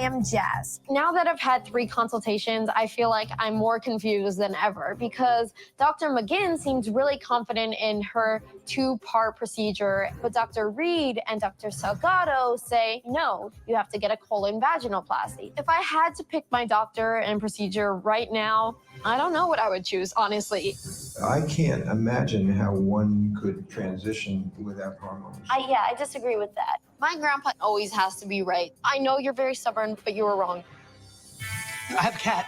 am Jazz. Now that I've had 3 consultations, I feel like I'm more confused than ever because Dr. McGinn seems really confident in her 2-part procedure, but Dr. Reed and Dr. Salgado say, no, you have to get a colon vaginoplasty. If I had to pick my doctor and procedure right now, I don't know what I would choose, honestly. I can't imagine how one could transition without hormones. I disagree with that. My grandpa always has to be right. I know you're very stubborn, but you were wrong. I have a cat.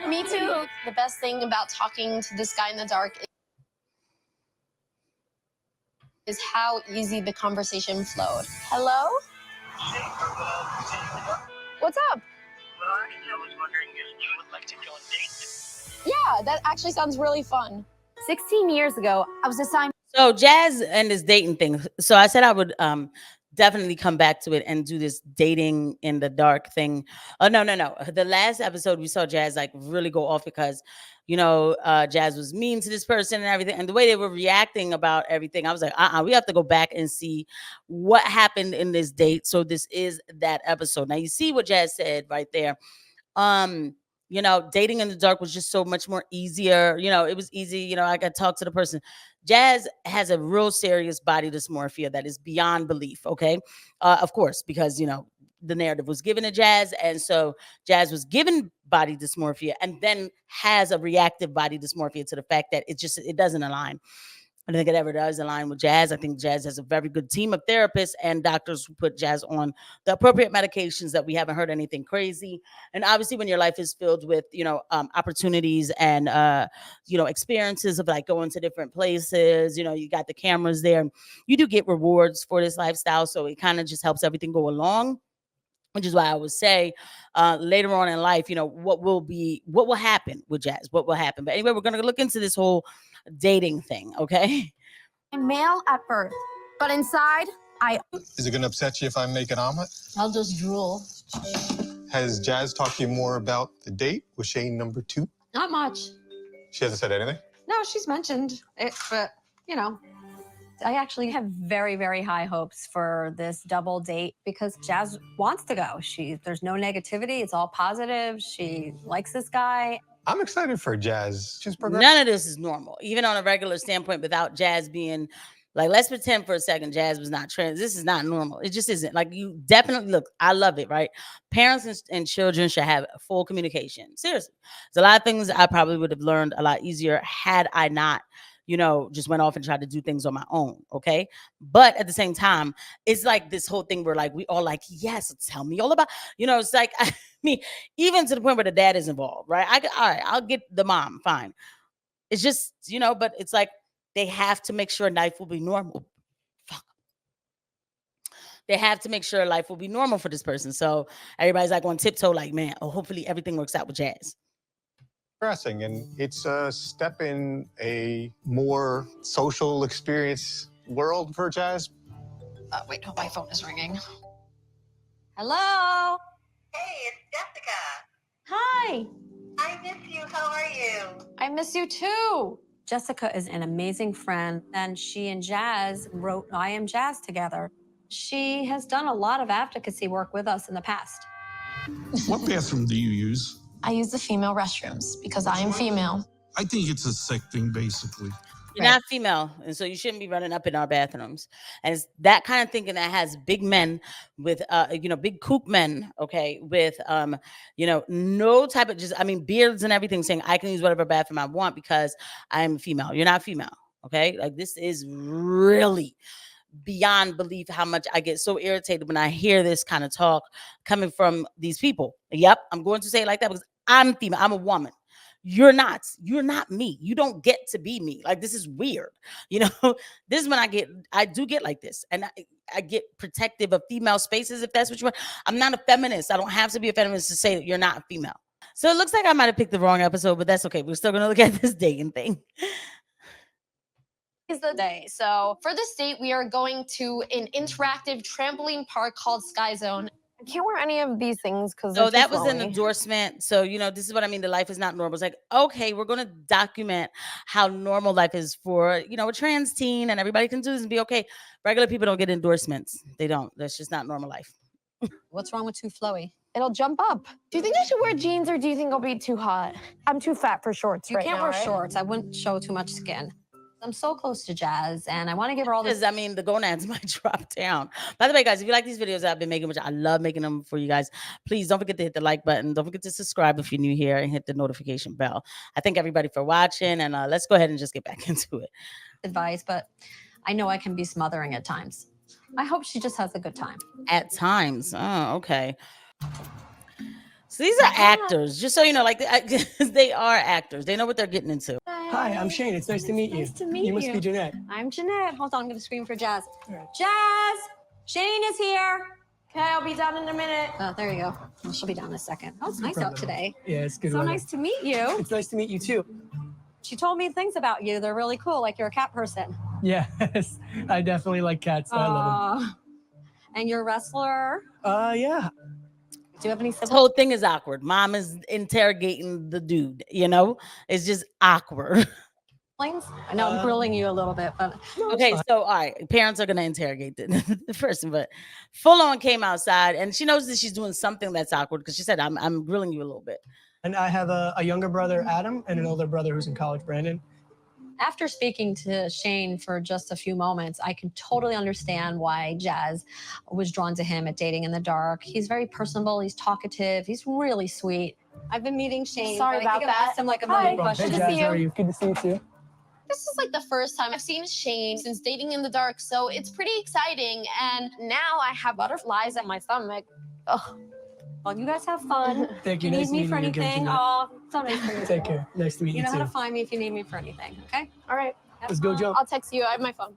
Me too. The best thing about talking to this guy in the dark is how easy the conversation flowed. Hello? What's up? Well, actually, I was wondering if you would like to go on dates. Yeah, that actually sounds really fun. 16 years ago, I was assigned. So Jazz and this dating thing. So I said I would definitely come back to it and do this dating in the dark thing. Oh, no. The last episode we saw Jazz like really go off because, Jazz was mean to this person and everything. And the way they were reacting about everything, I was like, we have to go back and see what happened in this date. So this is that episode. Now you see what Jazz said right there. Dating in the dark was just so much more easier. It was easy. I could talk to the person. Jazz has a real serious body dysmorphia that is beyond belief. Okay. Of course, because, the narrative was given to Jazz. And so Jazz was given body dysmorphia and then has a reactive body dysmorphia to the fact that it doesn't align. I don't think it ever does align with Jazz. I think Jazz has a very good team of therapists and doctors who put Jazz on the appropriate medications that we haven't heard anything crazy. And obviously when your life is filled with, opportunities and, experiences of like going to different places, you got the cameras there, you do get rewards for this lifestyle. So it kind of just helps everything go along, which is why I would say later on in life, what will happen with Jazz, what will happen. But anyway, we're going to look into this whole dating thing, okay? I'm male at birth, but inside, Is it going to upset you if I make an omelet? I'll just drool. Has Jazz talked to you more about the date with Shane number 2? Not much. She hasn't said anything? No, she's mentioned it, but, I actually have very, very high hopes for this double date because Jazz wants to go. There's no negativity. It's all positive. She likes this guy. I'm excited for Jazz. She's progressing. None of this is normal, even on a regular standpoint, without Jazz being like, let's pretend for a second Jazz was not trans. This is not normal. It just isn't. Like, you definitely look, I love it, right? Parents and children should have full communication. Seriously. There's a lot of things I probably would have learned a lot easier had I not, just went off and tried to do things on my own. Okay. But at the same time, it's like this whole thing where like, we all like, yes, tell me all about, it's like, I mean, even to the point where the dad is involved, right? All right, I'll get the mom. Fine. It's just, but it's like, they have to make sure life will be normal. Fuck. They have to make sure life will be normal for this person. So everybody's like on tiptoe, like, man, hopefully everything works out with Jazz. And it's a step in a more social experience world for Jazz. Wait, my phone is ringing. Hello? Hey, it's Jessica. Hi. I miss you. How are you? I miss you too. Jessica is an amazing friend, and she and Jazz wrote I Am Jazz together. She has done a lot of advocacy work with us in the past. What bathroom do you use? I use the female restrooms because I am female. I think it's a sick thing, basically. You're not female, and so you shouldn't be running up in our bathrooms. And it's that kind of thinking that has big men with, big kook men, okay, with, no type of beards and everything, saying I can use whatever bathroom I want because I'm female. You're not female, okay? Like, this is really beyond belief how much I get so irritated when I hear this kind of talk coming from these people. Yep, I'm going to say it like that because I'm female. I'm a woman. You're not me. You don't get to be me. Like, this is weird. This is when I do get like this. And I get protective of female spaces, if that's what you want. I'm not a feminist. I don't have to be a feminist to say that you're not a female. So it looks like I might have picked the wrong episode, but that's okay. We're still going to look at this dating thing. Is the day. So for this date, we are going to an interactive trampoline park called Sky Zone. I can't wear any of these things because so that was an endorsement. So, this is what I mean. The life is not normal. It's like, okay, we're going to document how normal life is for, a trans teen, and everybody can do this and be okay. Regular people don't get endorsements. They don't. That's just not normal life. What's wrong with too flowy? It'll jump up. Do you think I should wear jeans or do you think I'll be too hot? I'm too fat for shorts You right can't now, wear right? shorts. I wouldn't show too much skin. I'm so close to Jazz, and I want to give her all this. I mean, the gonads might drop down. By the way, guys, if you like these videos I've been making, which I love making them for you guys, please don't forget to hit the like button. Don't forget to subscribe if you're new here and hit the notification bell. I thank everybody for watching, and let's go ahead and just get back into it. Advice, but I know I can be smothering at times. I hope she just has a good time. At times. Oh, okay. So these are actors, just so you know, like they are actors. They know what they're getting into. Hi, I'm Shane. It's nice to meet you. Nice to meet You must be Jeanette. I'm Jeanette. Hold on, I'm going to scream for Jazz. Right. Jazz! Shane is here. Okay, I'll be down in a minute. Oh, there you go. Well, she'll be down in a second. Oh, it's nice out today. Yeah, it's good So weather. nice to meet you. It's nice to meet you too. She told me things about you. They're really cool, like you're a cat person. Yes, I definitely like cats. I love them. And you're a wrestler. Yeah. Do you have any This siblings? whole thing is awkward. Mom is interrogating the dude, you know? It's just awkward. I know I'm grilling you a little bit, but Okay, so all right, parents are gonna interrogate the person, but full on came outside and she knows that she's doing something that's awkward because she said, I'm grilling you a little bit. And I have a younger brother, Adam, and an older brother who's in college, Brandon. after speaking to Shane for just a few moments, I can totally understand why Jazz was drawn to him at Dating in the Dark. He's very personable. He's talkative. He's really sweet. I've been meeting Shane. Sorry but I think about I've that. asked him like a million Hi. questions. Hey, Good to Jazz, see how are you. you? Good to see you too. This is like the first time I've seen Shane since Dating in the Dark, so it's pretty exciting. And now I have butterflies at my stomach. Ugh. Well, you guys have fun. Thank you. If you Nice need me meeting for you again, anything, Jeanette. oh, so nice for you. Take care. Nice to meet you, You know how too. to find me if you need me for anything, okay? All right. Have Let's go fun. jump. I'll text you. I have my phone.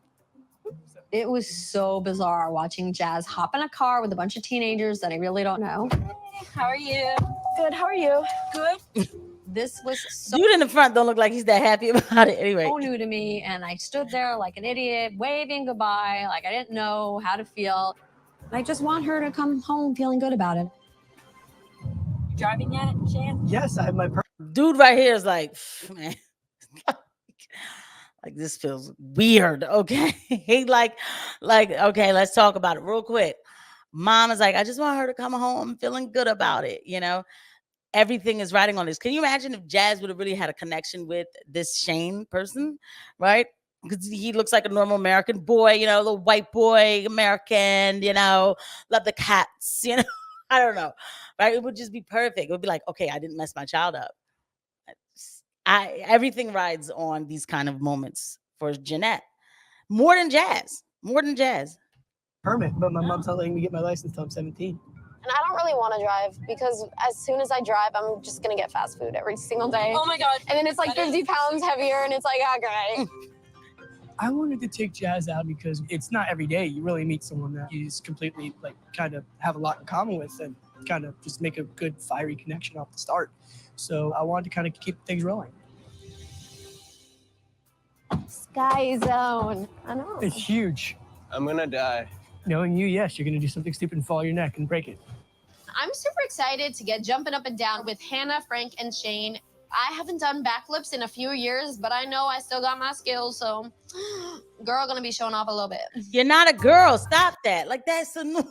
It was so bizarre watching Jazz hop in a car with a bunch of teenagers that I really don't know. How are you? Good. How are you? Good. This was so Dude in the front don't look like he's that happy about it anyway. new to me, and I stood there like an idiot, waving goodbye, like I didn't know how to feel. I just want her to come home feeling good about it. You driving yet, Shane? Yes, I have my Dude right here is like, man, like this feels weird. Okay. He like, okay, let's talk about it real quick. Mom is like, I just want her to come home feeling good about it. You know, everything is riding on this. Can you imagine if Jazz would have really had a connection with this Shane person, right? Because he looks like a normal American boy, you know, little white boy, American, you know, love the cats, you know, I don't know, right? It would just be perfect. It would be like, okay, I didn't mess my child up. Everything rides on these kind of moments for Jeanette. More than Jazz. permit, but my mom's not letting me get my license until I'm 17. And I don't really want to drive because as soon as I drive, I'm just going to get fast food every single day. Oh my God. And then it's like 50 pounds heavier and it's like, okay. I wanted to take Jazz out because it's not every day you really meet someone that you just completely like kind of have a lot in common with and kind of just make a good fiery connection off the start. So I wanted to kind of keep things rolling. Sky zone. I know. It's huge. I'm gonna die. Knowing you, yes, you're gonna do something stupid and fall your neck and break it. I'm super excited to get jumping up and down with Hannah, Frank, and Shane. I haven't done backflips in a few years, but I know I still got my skills, so girl gonna be showing off a little bit. You're not a girl. Stop that. Like that's a new,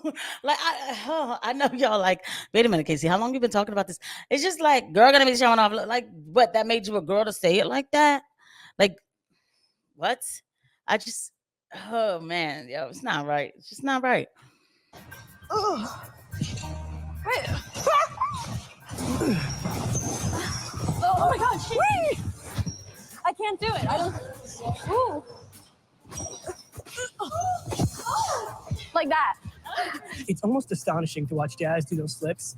like I know y'all like, wait a minute, Casey, how long you been talking about this? It's just like girl gonna be showing off. Like what, that made you a girl to say it like that? Like what? I just, oh man, yo, it's not right. It's just not right. Oh my God, Shane. I can't do it. I don't. Ooh. Like that. It's almost astonishing to watch Jazz do those flips.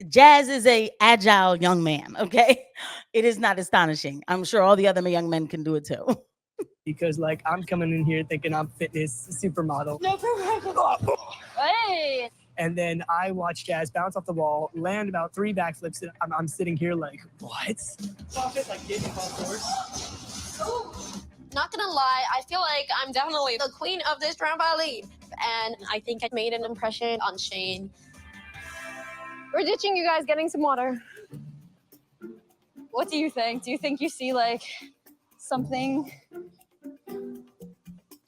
Jazz is a agile young man. Okay, it is not astonishing. I'm sure all the other young men can do it too. Because like I'm coming in here thinking I'm fitness supermodel. No problem. Hey. And then I watch Jazz bounce off the wall, land about 3 backflips, and I'm sitting here like, what? Stop it, like getting off course. Not gonna lie, I feel like I'm definitely the queen of this trampoline. And I think I made an impression on Shane. We're ditching you guys, getting some water. What do you think? Do you think you see like something?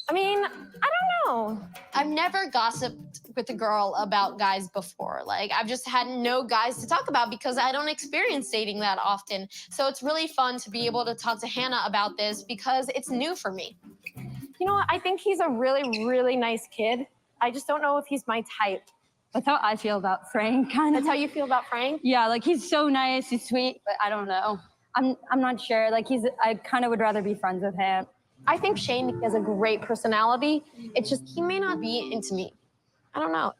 I mean, I don't know. I've never gossiped with a girl about guys before. Like, I've just had no guys to talk about because I don't experience dating that often. So it's really fun to be able to talk to Hannah about this because it's new for me. You know what? I think he's a really, really nice kid. I just don't know if he's my type. That's how I feel about Frank, kind of. That's how you feel about Frank? Yeah, like he's so nice, he's sweet, but I don't know. I'm not sure. Like I kind of would rather be friends with him. I think Shane has a great personality. It's just he may not be into me. I don't know.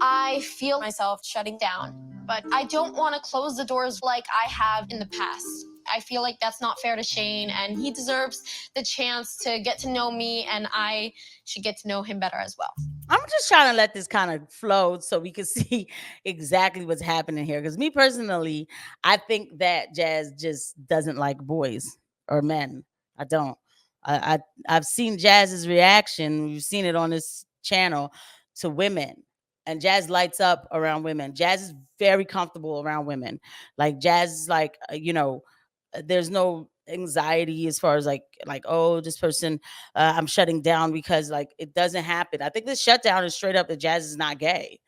I feel myself shutting down, but I don't want to close the doors like I have in the past. I feel like that's not fair to Shane, and he deserves the chance to get to know me, and I should get to know him better as well. I'm just trying to let this kind of flow so we can see exactly what's happening here. Because me personally, I think that Jazz just doesn't like boys or men. I don't. I've seen Jazz's reaction. We've seen it on this channel to women. And Jazz lights up around women. Jazz is very comfortable around women. Like Jazz is like, there's no anxiety as far as like oh, this person I'm shutting down, because like it doesn't happen. I think this shutdown is straight up that Jazz is not gay.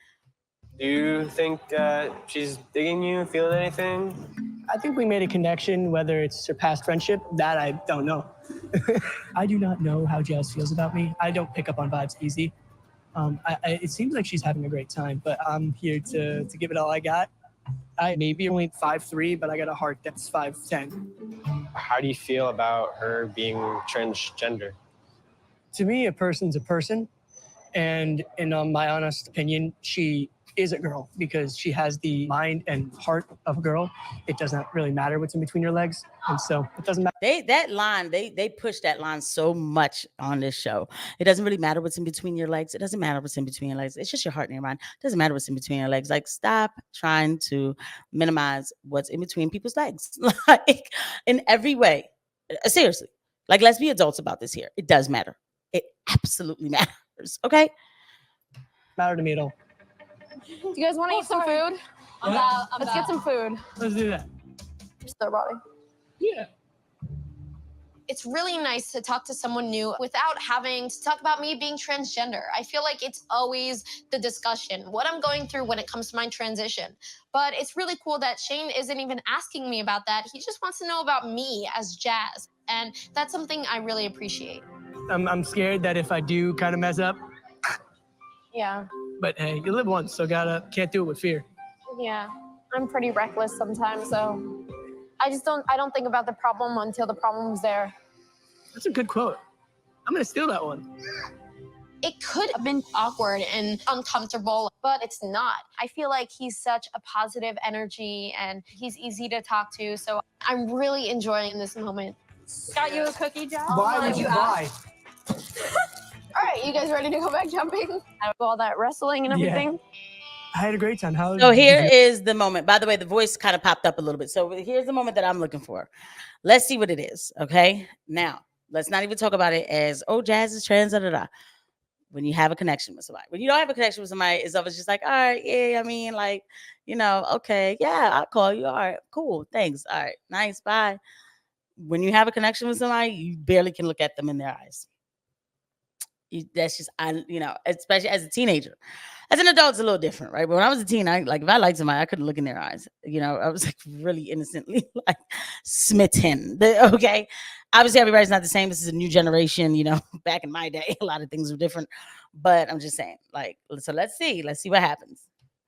Do you think she's digging you, feeling anything? I think we made a connection. Whether it's surpassed friendship, that I don't know. I do not know how Jazz feels about me. I don't pick up on vibes easy. It seems like she's having a great time, but I'm here to give it all I got. I may be only 5'3", but I got a heart that's 5'10". How do you feel about her being transgender? To me, a person's a person, and in my honest opinion, she is a girl because she has the mind and heart of a girl. It does not really matter what's in between your legs, and so it doesn't matter. They push that line so much on this show. It doesn't really matter what's in between your legs. It doesn't matter what's in between your legs. It's just your heart and your mind. It doesn't matter what's in between your legs. Like, stop trying to minimize what's in between people's legs, like in every way. Seriously, like, let's be adults about this here. It does matter. It absolutely matters. Okay. Matter to me at all. Do you guys want to eat some food? Let's get some food. Let's do that. Just their body. Yeah. It's really nice to talk to someone new without having to talk about me being transgender. I feel like it's always the discussion, what I'm going through when it comes to my transition. But it's really cool that Shane isn't even asking me about that. He just wants to know about me as Jazz. And that's something I really appreciate. I'm scared that if I do kind of mess up, Yeah. but hey, you live once, so can't do it with fear. Yeah. I'm pretty reckless sometimes, so I don't think about the problem until the problem's there. That's a good quote. I'm gonna steal that one. It could have been awkward and uncomfortable, but it's not. I feel like he's such a positive energy and he's easy to talk to. So I'm really enjoying this moment. Got you a cookie, Jazz? Why would you lie? All right, you guys ready to go back jumping? All that wrestling and everything? I had a great time. So here is the moment. By the way, the voice kind of popped up a little bit. So here's the moment that I'm looking for. Let's see what it is. Okay. Now, let's not even talk about it as, oh, Jazz is trans, da, da, da. When you have a connection with somebody. When you don't have a connection with somebody, it's always just like, all right, yeah, I mean, like, okay, yeah, I'll call you. All right, cool, thanks. All right, nice, bye. When you have a connection with somebody, you barely can look at them in their eyes. That's just, especially as a teenager. As an adult, it's a little different, right? But when I was a teen, if I liked somebody, I couldn't look in their eyes. I was like really innocently like smitten. Okay. Obviously, everybody's not the same. This is a new generation, back in my day, a lot of things were different. But I'm just saying, so let's see what happens.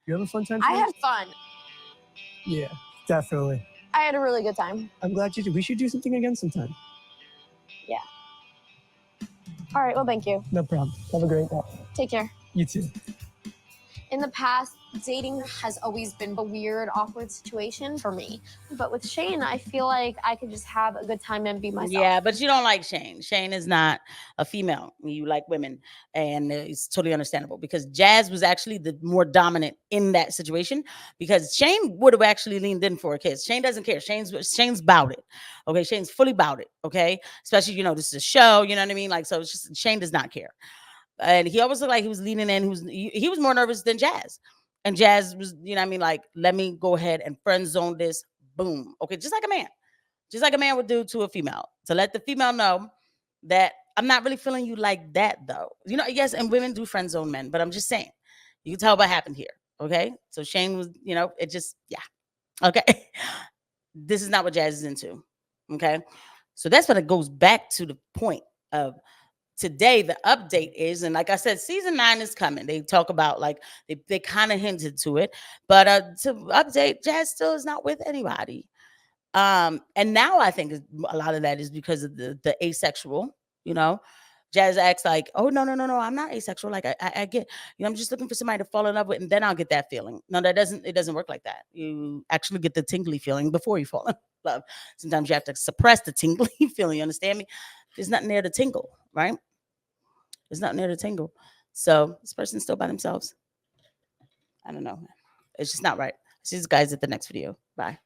You have a fun time? I had fun. Yeah, definitely. I had a really good time. I'm glad you did. We should do something again sometime. Yeah. All right, well, thank you. No problem. Have a great day. Take care. You too. In the past, dating has always been a weird, awkward situation for me. But with Shane, I feel like I could just have a good time and be myself. Yeah, but you don't like Shane. Shane is not a female. You like women. And it's totally understandable because Jazz was actually the more dominant in that situation because Shane would have actually leaned in for a kiss. Shane doesn't care. Shane's about it. Okay, Shane's fully about it. Okay, especially, this is a show. You know what I mean? So it's just Shane does not care. And he always looked like he was leaning in. He was more nervous than Jazz. And Jazz was, let me go ahead and friend zone this. Boom. Okay, just like a man. Just like a man would do to a female. To let the female know that I'm not really feeling you like that though. You know, yes, and women do friend zone men, but I'm just saying, you can tell what happened here. Okay. So Shane was, you know, it just, yeah. Okay. This is not what Jazz is into. Okay. So that's what it goes back to the point of today. The update is, and like I said, season 9 is coming. They talk about like they kind of hinted to it, but to update, Jazz still is not with anybody. And now I think a lot of that is because of the asexual, you know. Jazz acts like, oh no, I'm not asexual. Like I get, you know, I'm just looking for somebody to fall in love with, and then I'll get that feeling. No, it doesn't work like that. You actually get the tingly feeling before you fall in love. Sometimes you have to suppress the tingly feeling. You understand me? There's nothing there to tingle, right? There's nothing there to tingle. So this person's still by themselves. I don't know. It's just not right. See you guys at the next video. Bye.